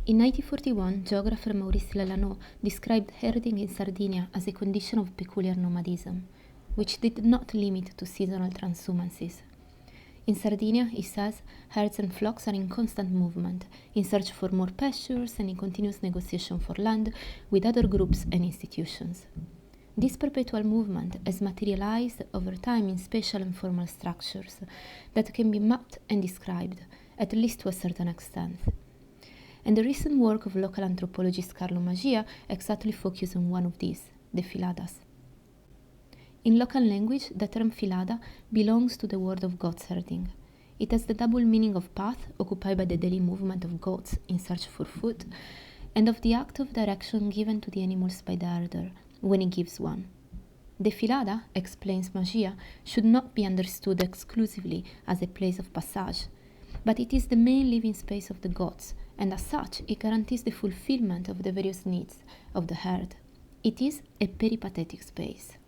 In 1941, geographer Maurice Lelano described herding in Sardinia as a condition of peculiar nomadism, which did not limit to seasonal transhumancies. In Sardinia, he says, herds and flocks are in constant movement, in search for more pastures and in continuous negotiation for land with other groups and institutions. This perpetual movement has materialized over time in spatial and formal structures that can be mapped and described, at least to a certain extent. And the recent work of local anthropologist Carlo Magia exactly focuses on one of these, the filadas. In local language, the term filada belongs to the word of goats herding. It has the double meaning of path, occupied by the daily movement of goats in search for food, and of the act of direction given to the animals by the herder, when he gives one. The filada, explains Magia, should not be understood exclusively as a place of passage, but it is the main living space of the goats, and as such it guarantees the fulfillment of the various needs of the herd. It is a peripatetic space.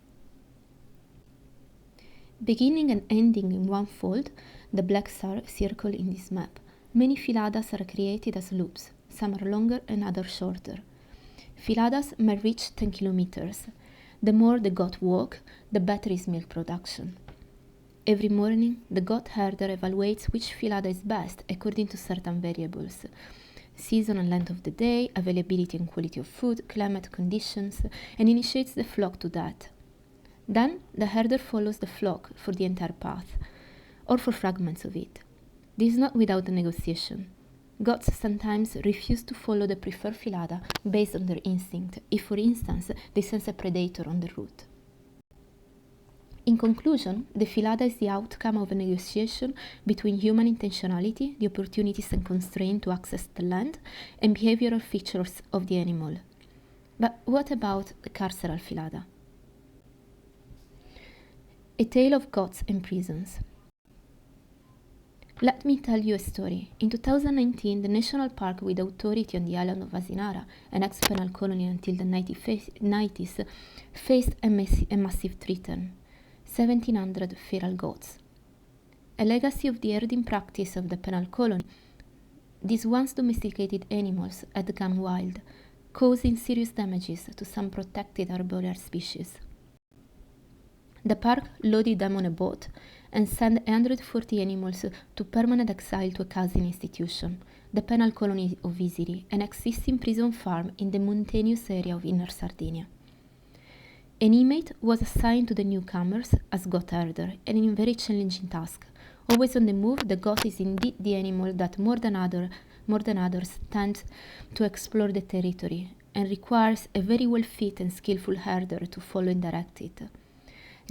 Beginning and ending in one fold, the black circle in this map, many filadas are created as loops. Some are longer and others shorter. Filadas may reach 10 kilometers. The more the goat walk, the better is milk production. Every morning, the goat herder evaluates which filada is best according to certain variables: season and length of the day, availability and quality of food, climate conditions, and initiates the flock to that. Then, the herder follows the flock for the entire path, or for fragments of it. This is not without a negotiation. Goats sometimes refuse to follow the preferred filada based on their instinct, if, for instance, they sense a predator on the route. In conclusion, the filada is the outcome of a negotiation between human intentionality, the opportunities and constraints to access the land, and behavioral features of the animal. But what about the carceral filada? A tale of goats and prisons. Let me tell you a story. In 2019, the national park with authority on the island of Asinara, an ex-penal colony until the 1990s, faced a massive threat: 1,700 feral goats. A legacy of the herding practice of the penal colony, these once domesticated animals had gone wild, causing serious damages to some protected arboreal species. The park loaded them on a boat and sent 140 animals to permanent exile to a cousin institution, the penal colony of Isiri, an existing prison farm in the mountainous area of Inner Sardinia. An inmate was assigned to the newcomers as goat herder, and in a very challenging task. Always on the move, the goat is indeed the animal that more than others tends to explore the territory and requires a very well-fit and skillful herder to follow and direct it.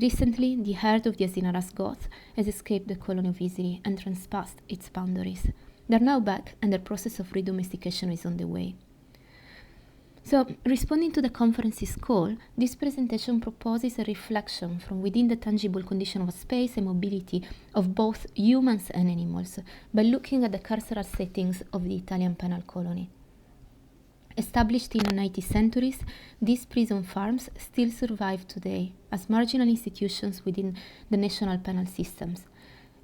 Recently, the herd of the Asinara's goats has escaped the colony of Isiri and transpassed its boundaries. They are now back, and the process of redomestication is on the way. So, responding to the conference's call, this presentation proposes a reflection from within the tangible condition of space and mobility of both humans and animals by looking at the carceral settings of the Italian penal colony. Established in the 19th centuries, these prison farms still survive today as marginal institutions within the national penal systems,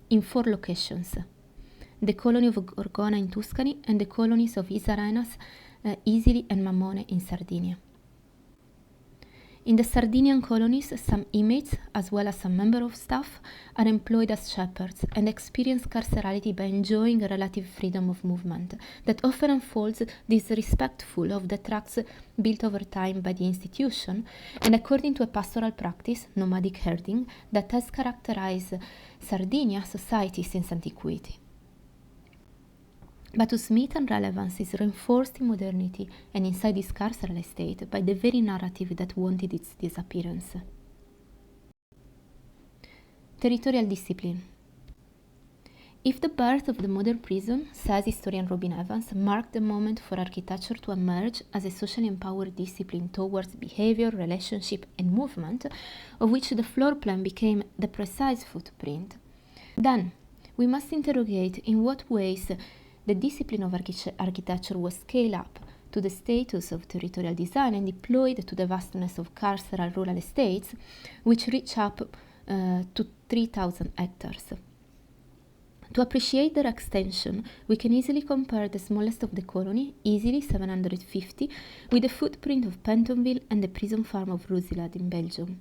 in 4 locations: the colony of Gorgona in Tuscany and the colonies of Isarenas, Isili and Mamone in Sardinia. In the Sardinian colonies, some inmates, as well as some members of staff, are employed as shepherds and experience carcerality by enjoying a relative freedom of movement that often unfolds disrespectful of the tracts built over time by the institution and according to a pastoral practice, nomadic herding, that has characterized Sardinia society since antiquity. But whose meat and relevance is reinforced in modernity and inside this carceral estate by the very narrative that wanted its disappearance. Territorial discipline. If the birth of the modern prison, says historian Robin Evans, marked the moment for architecture to emerge as a socially empowered discipline towards behavior, relationship, and movement, of which the floor plan became the precise footprint, then we must interrogate in what ways the discipline of architecture was scaled up to the status of territorial design and deployed to the vastness of carceral rural estates, which reach up to 3,000 hectares. To appreciate their extension, we can easily compare the smallest of the colony, easily 750, with the footprint of Pentonville and the prison farm of Roussillad in Belgium.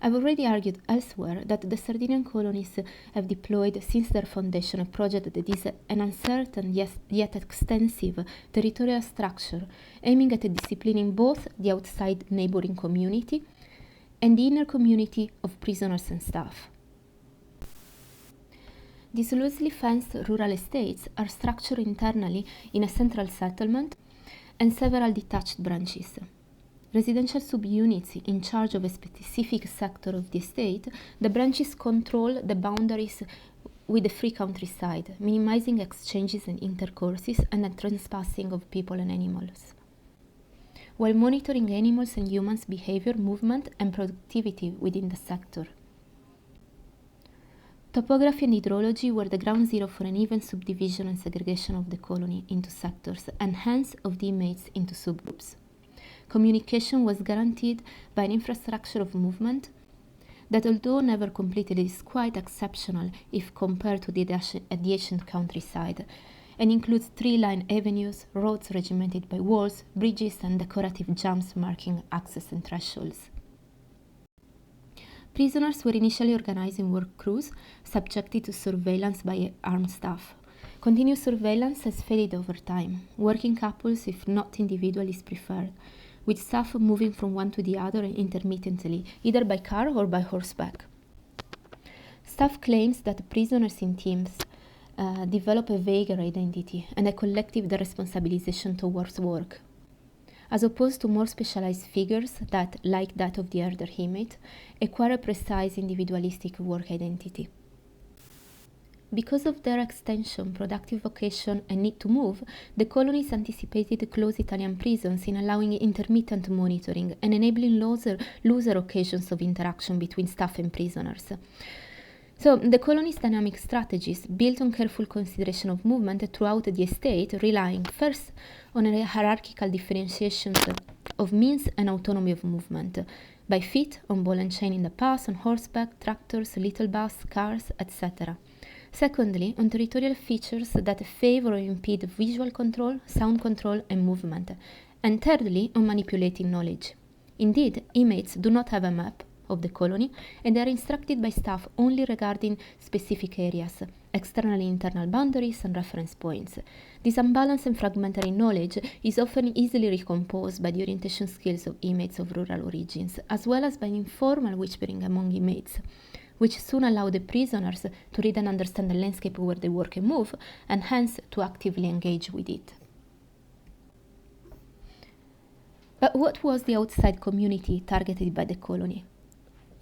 I've already argued elsewhere that the Sardinian colonies have deployed since their foundation a project that is an uncertain yet extensive territorial structure aiming at disciplining both the outside neighboring community and the inner community of prisoners and staff. These loosely fenced rural estates are structured internally in a central settlement and several detached branches. Residential subunits in charge of a specific sector of the estate, the branches control the boundaries with the free countryside, minimizing exchanges and intercourses and the trespassing of people and animals, while monitoring animals and humans' behavior, movement, and productivity within the sector. Topography and hydrology were the ground zero for an even subdivision and segregation of the colony into sectors, and hence of the inmates into subgroups. Communication was guaranteed by an infrastructure of movement that, although never completed, is quite exceptional if compared to the adjacent countryside, and includes tree-lined avenues, roads regimented by walls, bridges, and decorative jumps marking access and thresholds. Prisoners were initially organized in work crews, subjected to surveillance by armed staff. Continuous surveillance has faded over time. Working couples, if not individual, is preferred, with staff moving from one to the other intermittently, either by car or by horseback. Staff claims that prisoners in teams develop a vaguer identity and a collective responsabilization towards work, as opposed to more specialized figures that, like that of the elder inmate, acquire a precise individualistic work identity. Because of their extension, productive vocation, and need to move, the colonies anticipated close Italian prisons in allowing intermittent monitoring and enabling looser occasions of interaction between staff and prisoners. So, the colony's dynamic strategies built on careful consideration of movement throughout the estate, relying first on a hierarchical differentiation of means and autonomy of movement, by feet, on ball and chain in the pass, on horseback, tractors, little bus, cars, etc. Secondly, on territorial features that favor or impede visual control, sound control, and movement. And thirdly, on manipulating knowledge. Indeed, inmates do not have a map of the colony, and they are instructed by staff only regarding specific areas, external and internal boundaries, and reference points. This unbalanced and fragmentary knowledge is often easily recomposed by the orientation skills of inmates of rural origins, as well as by informal whispering among inmates, which soon allow the prisoners to read and understand the landscape where they work and move, and hence to actively engage with it. But what was the outside community targeted by the colony?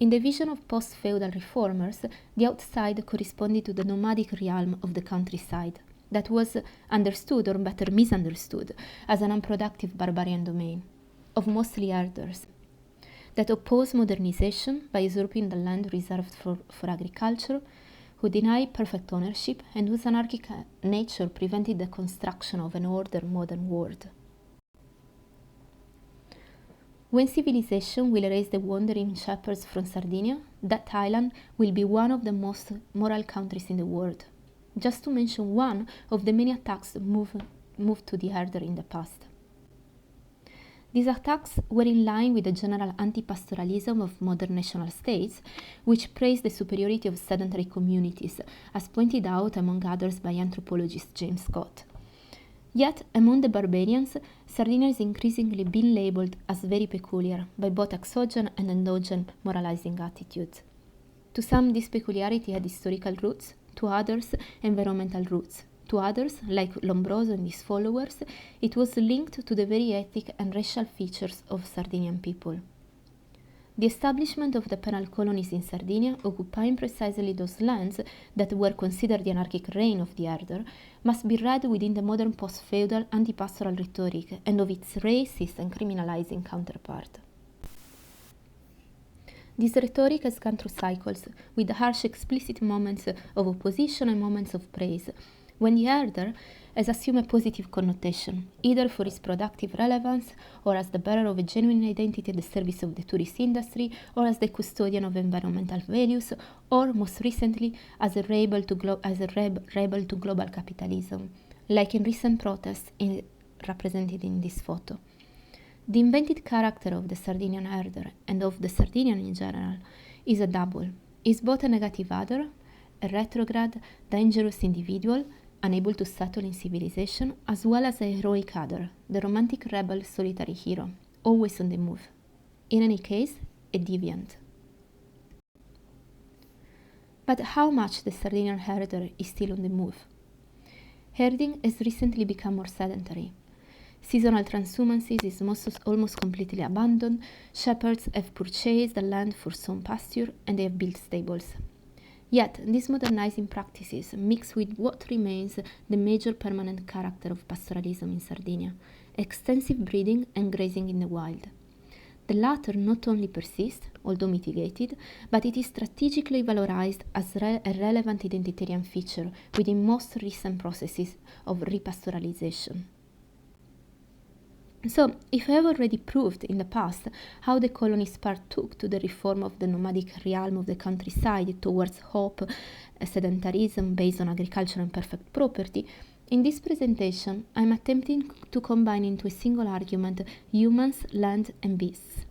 In the vision of post-feudal reformers, the outside corresponded to the nomadic realm of the countryside, that was understood, or better misunderstood, as an unproductive barbarian domain, of mostly herders, that opposed modernization by usurping the land reserved for agriculture, who denied perfect ownership, and whose anarchic nature prevented the construction of an ordered modern world. When civilization will erase the wandering shepherds from Sardinia, that island will be one of the most moral countries in the world, just to mention one of the many attacks moved to the herder in the past. These attacks were in line with the general anti-pastoralism of modern national states, which praised the superiority of sedentary communities, as pointed out among others by anthropologist James Scott. Yet, among the barbarians, Sardinia is increasingly being labeled as very peculiar by both exogenous and endogenous moralizing attitudes. To some, this peculiarity had historical roots, to others, environmental roots. To others, like Lombroso and his followers, it was linked to the very ethnic and racial features of Sardinian people. The establishment of the penal colonies in Sardinia, occupying precisely those lands that were considered the anarchic reign of the herder, must be read within the modern post-feudal anti-pastoral rhetoric and of its racist and criminalizing counterpart. This rhetoric has gone through cycles, with harsh explicit moments of opposition and moments of praise, when the herder has assumed a positive connotation, either for its productive relevance, or as the bearer of a genuine identity at the service of the tourist industry, or as the custodian of environmental values, or most recently as a rebel to global capitalism, like in recent protests represented in this photo. The invented character of the Sardinian herder and of the Sardinian in general is a double. Is both a negative other, a retrograde, dangerous individual, unable to settle in civilization, as well as a heroic other, the romantic rebel solitary hero, always on the move. In any case, a deviant. But how much the Sardinian herder is still on the move? Herding has recently become more sedentary. Seasonal transhumancy is almost completely abandoned. Shepherds have purchased the land for some pasture and they have built stables. Yet, these modernizing practices mix with what remains the major permanent character of pastoralism in Sardinia, extensive breeding and grazing in the wild. The latter not only persists, although mitigated, but it is strategically valorized as a relevant identitarian feature within most recent processes of repastoralization. So, if I have already proved in the past how the colonies partook to the reform of the nomadic realm of the countryside towards hope, sedentarism based on agriculture and perfect property, in this presentation I am attempting to combine into a single argument humans, land and beasts.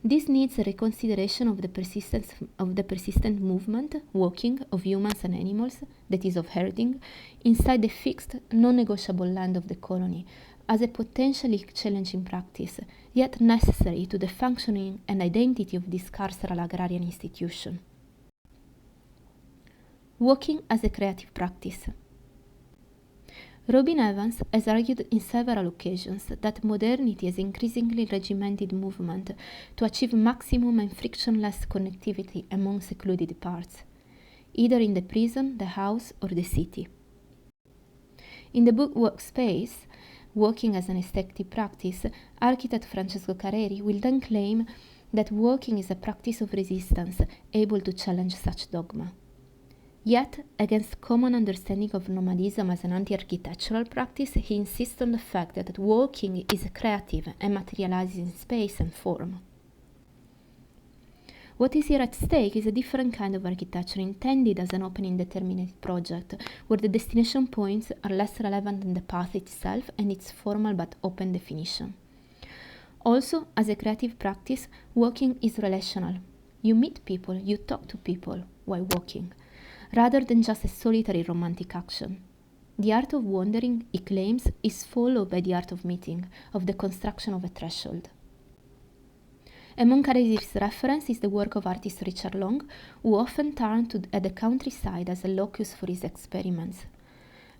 This needs a reconsideration of the persistent movement, walking, of humans and animals, that is of herding, inside the fixed, non-negotiable land of the colony, as a potentially challenging practice, yet necessary to the functioning and identity of this carceral agrarian institution. Walking as a creative practice. Robin Evans has argued in several occasions that modernity has increasingly regimented movement to achieve maximum and frictionless connectivity among secluded parts, either in the prison, the house, or the city. In the book Workspace, Walking as an Aesthetic Practice, architect Francesco Careri will then claim that walking is a practice of resistance able to challenge such dogma. Yet, against common understanding of nomadism as an anti-architectural practice, he insists on the fact that walking is creative and materializes in space and form. What is here at stake is a different kind of architecture intended as an open indeterminate project, where the destination points are less relevant than the path itself and its formal but open definition. Also, as a creative practice, walking is relational. You meet people, you talk to people while walking, rather than just a solitary romantic action. The art of wandering, he claims, is followed by the art of meeting, of the construction of a threshold. Among Careri's reference is the work of artist Richard Long, who often turned to the countryside as a locus for his experiments.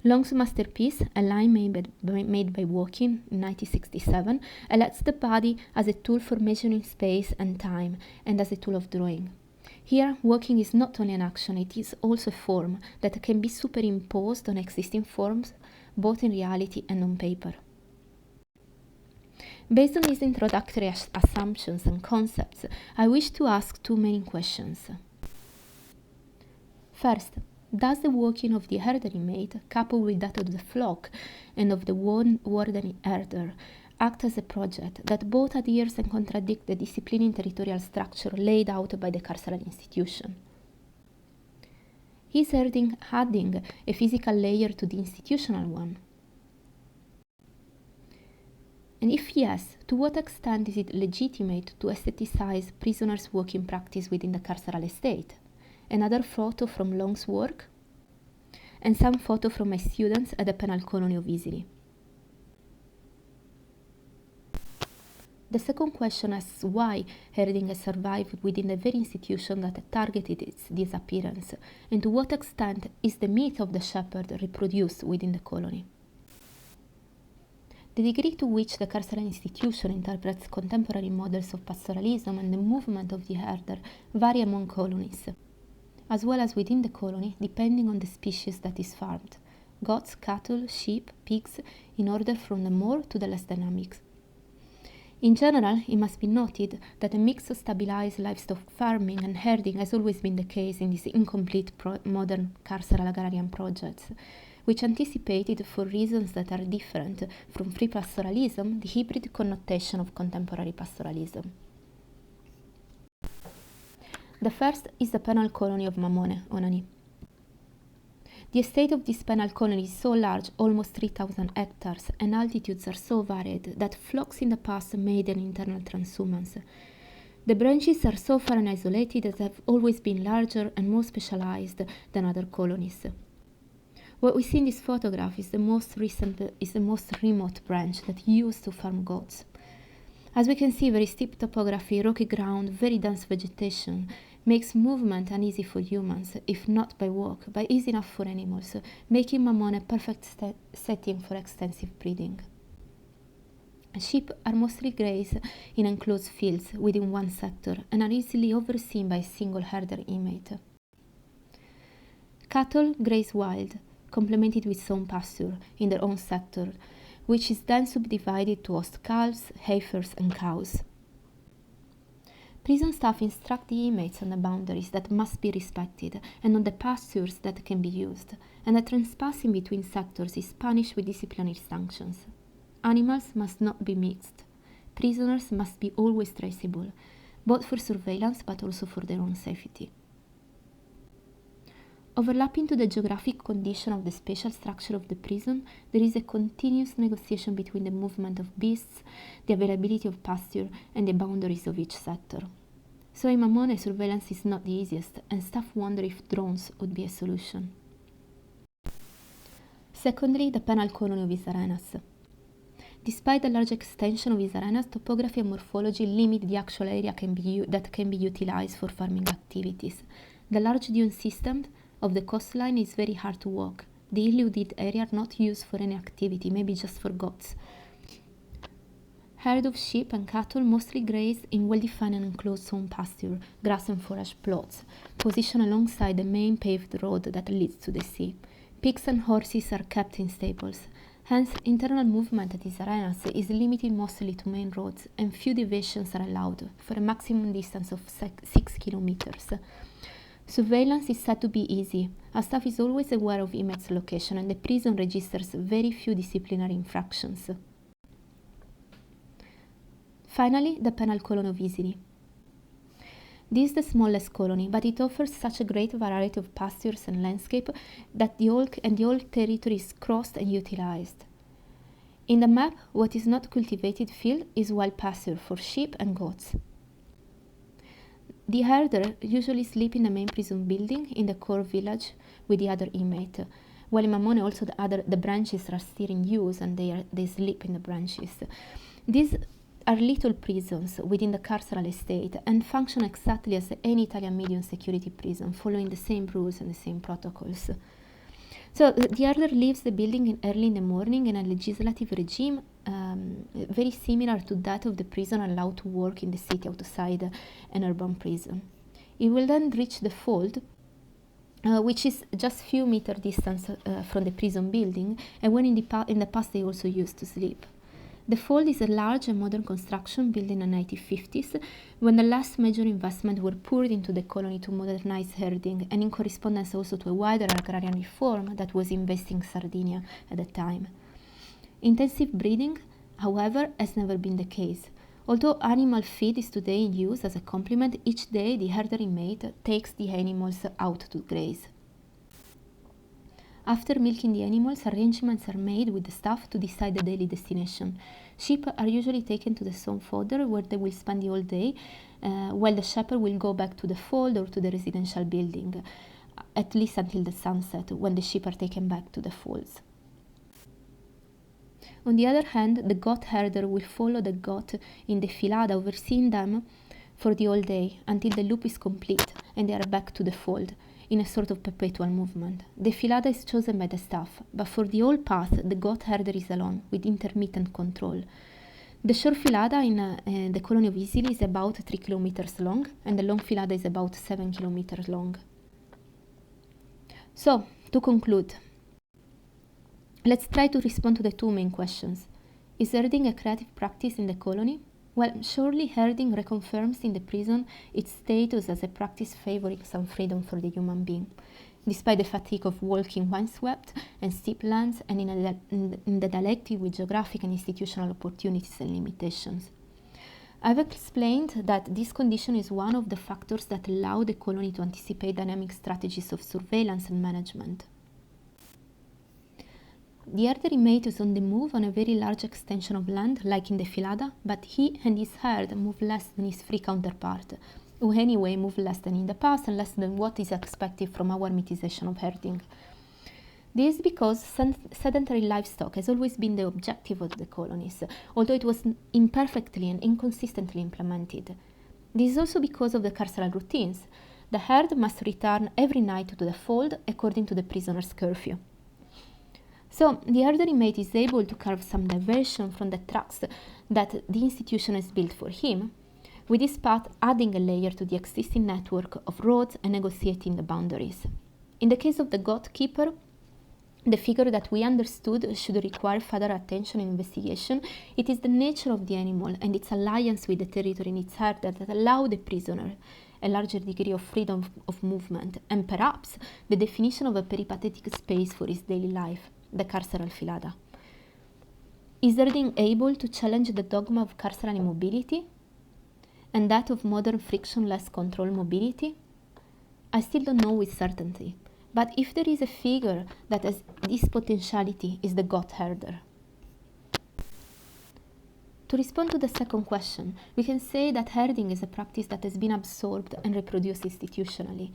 Long's masterpiece, A Line Made by Walking, in 1967, highlights the body as a tool for measuring space and time, and as a tool of drawing. Here, walking is not only an action, it is also a form that can be superimposed on existing forms, both in reality and on paper. Based on these introductory assumptions and concepts, I wish to ask two main questions. First, does the walking of the herder inmate, coupled with that of the flock and of the warden herder, act as a project that both adheres and contradicts the disciplining territorial structure laid out by the carceral institution? Is herding adding a physical layer to the institutional one? And if yes, to what extent is it legitimate to aestheticize prisoners' walking practice within the carceral estate? Another photo from Long's work, and some photo from my students at the penal colony of Isili. The second question asks why herding has survived within the very institution that targeted its disappearance, and to what extent is the myth of the shepherd reproduced within the colony. The degree to which the carceral institution interprets contemporary models of pastoralism and the movement of the herder vary among colonies, as well as within the colony, depending on the species that is farmed: goats, cattle, sheep, pigs, in order from the more to the less dynamic. In general, it must be noted that a mix of stabilized livestock farming and herding has always been the case in these incomplete modern carceral agrarian projects, which anticipated, for reasons that are different from free pastoralism, the hybrid connotation of contemporary pastoralism. The first is the penal colony of Mamone, Onani. The estate of this penal colony is so large, almost 3,000 hectares, and altitudes are so varied that flocks in the past made an internal transhumance. The branches are so far and isolated that have always been larger and more specialized than other colonies. What we see in this photograph is the most remote branch that used to farm goats. As we can see, very steep topography, rocky ground, very dense vegetation makes movement uneasy for humans, if not by walk, but easy enough for animals, making Mamone a perfect setting for extensive breeding. Sheep are mostly graze in enclosed fields within one sector and are easily overseen by a single herder inmate. Cattle graze wild, complemented with sown pasture in their own sector, which is then subdivided to host calves, heifers, and cows. Prison staff instruct the inmates on the boundaries that must be respected and on the pastures that can be used, and the trespassing between sectors is punished with disciplinary sanctions. Animals must not be mixed. Prisoners must be always traceable, both for surveillance but also for their own safety. Overlapping to the geographic condition of the spatial structure of the prison, there is a continuous negotiation between the movement of beasts, the availability of pasture, and the boundaries of each sector. So in Mamone, surveillance is not the easiest, and staff wonder if drones would be a solution. Secondly, the penal colony of Isarenas. Despite the large extension of Isarenas, topography and morphology limit the actual area that can be utilized for farming activities. The large dune system of the coastline is very hard to walk. The illuded area are not used for any activity, maybe just for goats. Herd of sheep and cattle mostly graze in well-defined and enclosed sown pasture, grass and forage plots, positioned alongside the main paved road that leads to the sea. Pigs and horses are kept in stables. Hence, internal movement at Isarenas is limited mostly to main roads, and few deviations are allowed, for a maximum distance of 6 kilometers. Surveillance is said to be easy, as staff is always aware of inmates' location, and the prison registers very few disciplinary infractions. Finally, the penal colony of Isini. This is the smallest colony, but it offers such a great variety of pastures and landscape that the whole territory is crossed and utilized. In the map, what is not cultivated field is wild pasture for sheep and goats. The herder usually sleep in the main prison building in the core village with the other inmate, while in Mamone also the branches are still in use and they sleep in the branches. These are little prisons within the carceral estate and function exactly as any Italian medium security prison, following the same rules and the same protocols. So the herder leaves the building early in the morning in a legislative regime very similar to that of the prisoner allowed to work in the city outside an urban prison. He will then reach the fold, which is just few meter distance from the prison building, and when in the past they also used to sleep. The fold is a large and modern construction built in the 1950s, when the last major investment were poured into the colony to modernize herding, and in correspondence also to a wider agrarian reform that was investing Sardinia at the time. Intensive breeding, however, has never been the case. Although animal feed is today in use as a complement, each day the herder inmate takes the animals out to graze. After milking the animals, arrangements are made with the staff to decide the daily destination. Sheep are usually taken to the sown fodder, where they will spend the whole day, while the shepherd will go back to the fold or to the residential building, at least until the sunset, when the sheep are taken back to the folds. On the other hand, the goat herder will follow the goat in the filada, overseeing them for the whole day, until the loop is complete and they are back to the fold, in a sort of perpetual movement. The filada is chosen by the staff, but for the whole path, the goat herder is alone, with intermittent control. The short filada in the colony of Isili is about 3 kilometers long, and the long filada is about 7 kilometers long. So, to conclude, let's try to respond to the two main questions. Is herding a creative practice in the colony? Well, surely herding reconfirms in the prison its status as a practice favoring some freedom for the human being, despite the fatigue of walking windswept and steep lands and in the dialectic with geographic and institutional opportunities and limitations. I've explained that this condition is one of the factors that allow the colony to anticipate dynamic strategies of surveillance and management. The herder inmate is on the move on a very large extension of land, like in the Filada, but he and his herd move less than his free counterpart, who anyway move less than in the past and less than what is expected from our mitization of herding. This is because sedentary livestock has always been the objective of the colonies, although it was imperfectly and inconsistently implemented. This is also because of the carceral routines. The herd must return every night to the fold according to the prisoner's curfew. So the herder inmate is able to carve some diversion from the tracks that the institution has built for him, with this path adding a layer to the existing network of roads and negotiating the boundaries. In the case of the goat keeper, the figure that we understood should require further attention and investigation, it is the nature of the animal and its alliance with the territory in its herd that allow the prisoner a larger degree of freedom of movement, and perhaps the definition of a peripatetic space for his daily life, the carceral Filada. Is herding able to challenge the dogma of carceral immobility and that of modern frictionless control mobility? I still don't know with certainty, but if there is a figure that has this potentiality, is the goat herder. To respond to the second question, we can say that herding is a practice that has been absorbed and reproduced institutionally.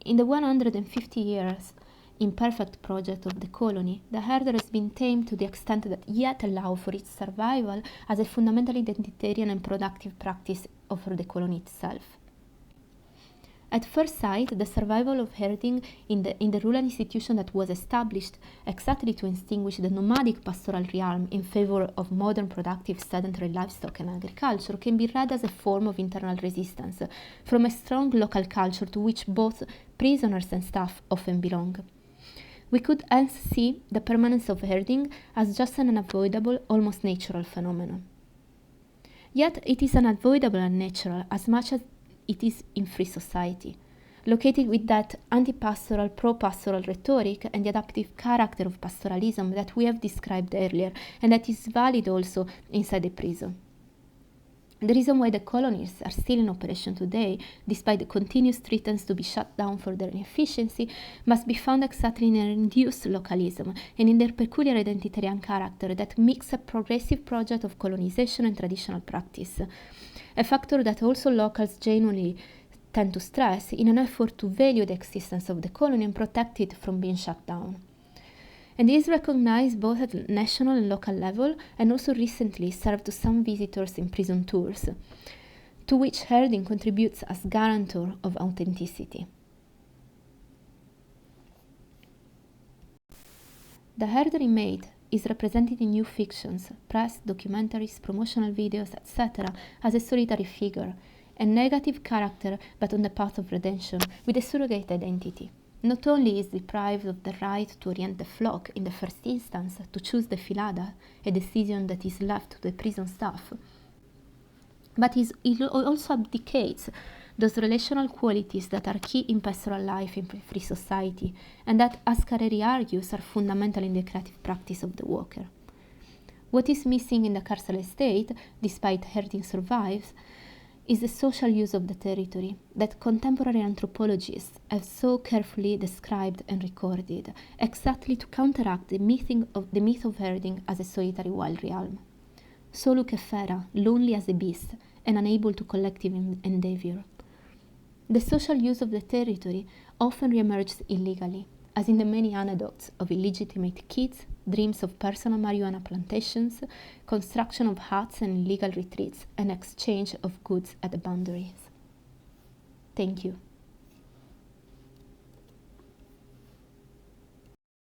In the 150 years imperfect project of the colony, the herder has been tamed to the extent that yet allow for its survival as a fundamentally identitarian and productive practice of the colony itself. At first sight, the survival of herding in the rural institution that was established exactly to extinguish the nomadic pastoral realm in favor of modern productive sedentary livestock and agriculture can be read as a form of internal resistance from a strong local culture to which both prisoners and staff often belong. We could hence see the permanence of herding as just an unavoidable, almost natural phenomenon. Yet it is unavoidable and natural as much as it is in free society, located with that anti-pastoral, pro-pastoral rhetoric and the adaptive character of pastoralism that we have described earlier, and that is valid also inside the prison. The reason why the colonies are still in operation today, despite the continuous threats to be shut down for their inefficiency, must be found exactly in their induced localism and in their peculiar identitarian character that mix a progressive project of colonization and traditional practice, a factor that also locals genuinely tend to stress in an effort to value the existence of the colony and protect it from being shut down. And this is recognized both at national and local level, and also recently served to some visitors in prison tours, to which herding contributes as guarantor of authenticity. The herder inmate is represented in new fictions, press, documentaries, promotional videos, etc. as a solitary figure, a negative character but on the path of redemption, with a surrogate identity. Not only is deprived of the right to orient the flock in the first instance, to choose the Filada, a decision that is left to the prison staff, but it also abdicates those relational qualities that are key in pastoral life in free society, and that, as Carreri argues, are fundamental in the creative practice of the worker. What is missing in the carceral state, despite herding survives, is the social use of the territory that contemporary anthropologists have so carefully described and recorded, exactly to counteract the myth of herding as a solitary wild realm. Solo che fera, lonely as a beast, and unable to collective endeavor. The social use of the territory often reemerges illegally, as in the many anecdotes of illegitimate kids, dreams of personal marijuana plantations, construction of huts and illegal retreats, and exchange of goods at the boundaries. Thank you.